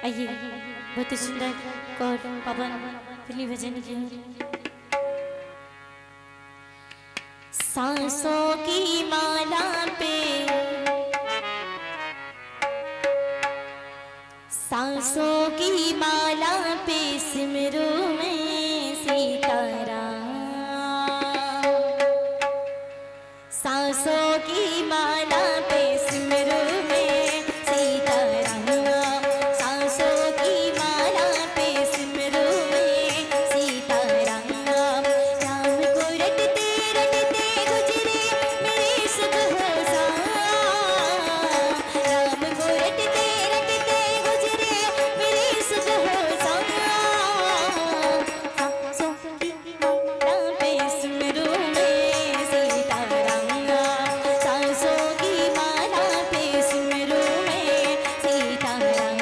आइए बहुत ही सुंदर और पवन फिल्मी भजन की सांसों की माला पे, सांसों की माला पे सिमरू में सीताराम। सांसों की माला पे सिमरू में सीताराम। सांसों की माला पे सिमरू में सीताराम। राम को रटते रटते गुजरे मेरे सुबह शाम। राम को रटते रटते गुजरे मेरे सुबह शाम। सांसों की माला पे सिमरू में सीताराम। सांसों की माला पे सिमरू में सीताराम।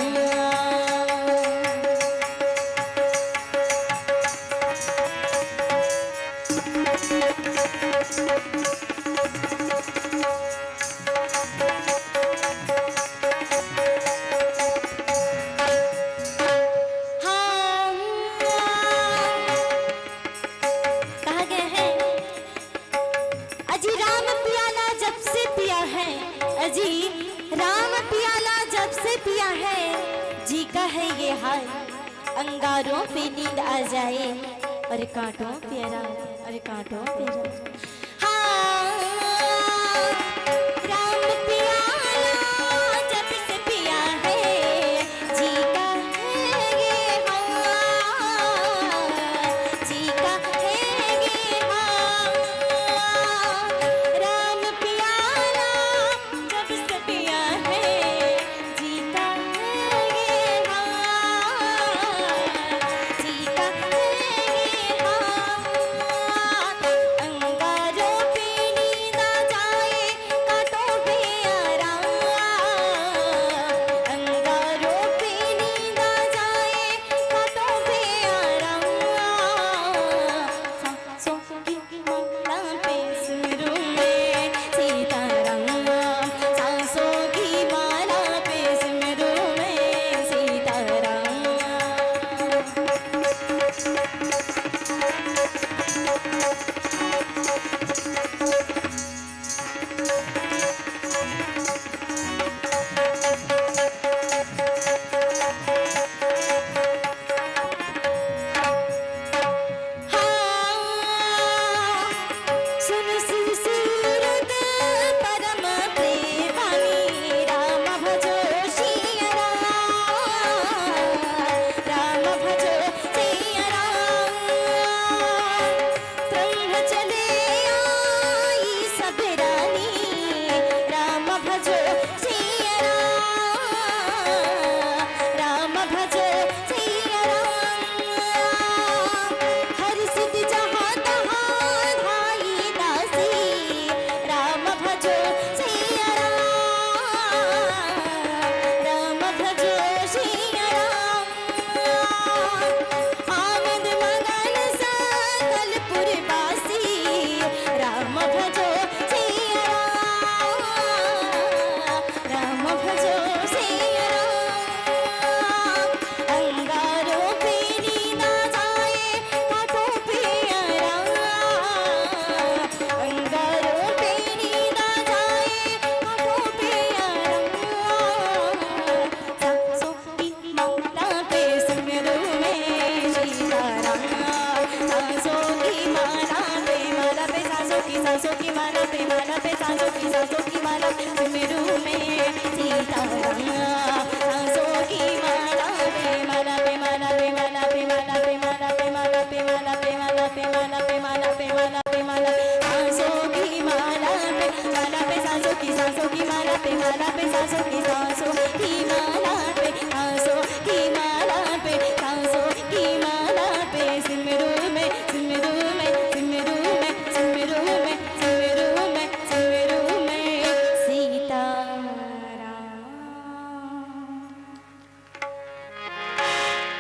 कहा गया है अजी राम पियाला जब से पिया है, अजी राम पियाला जब से पिया है, जी का है ये हाल अंगारों पे नींद आ जाए और कांटों पे राम, अरे कांटों पे राम।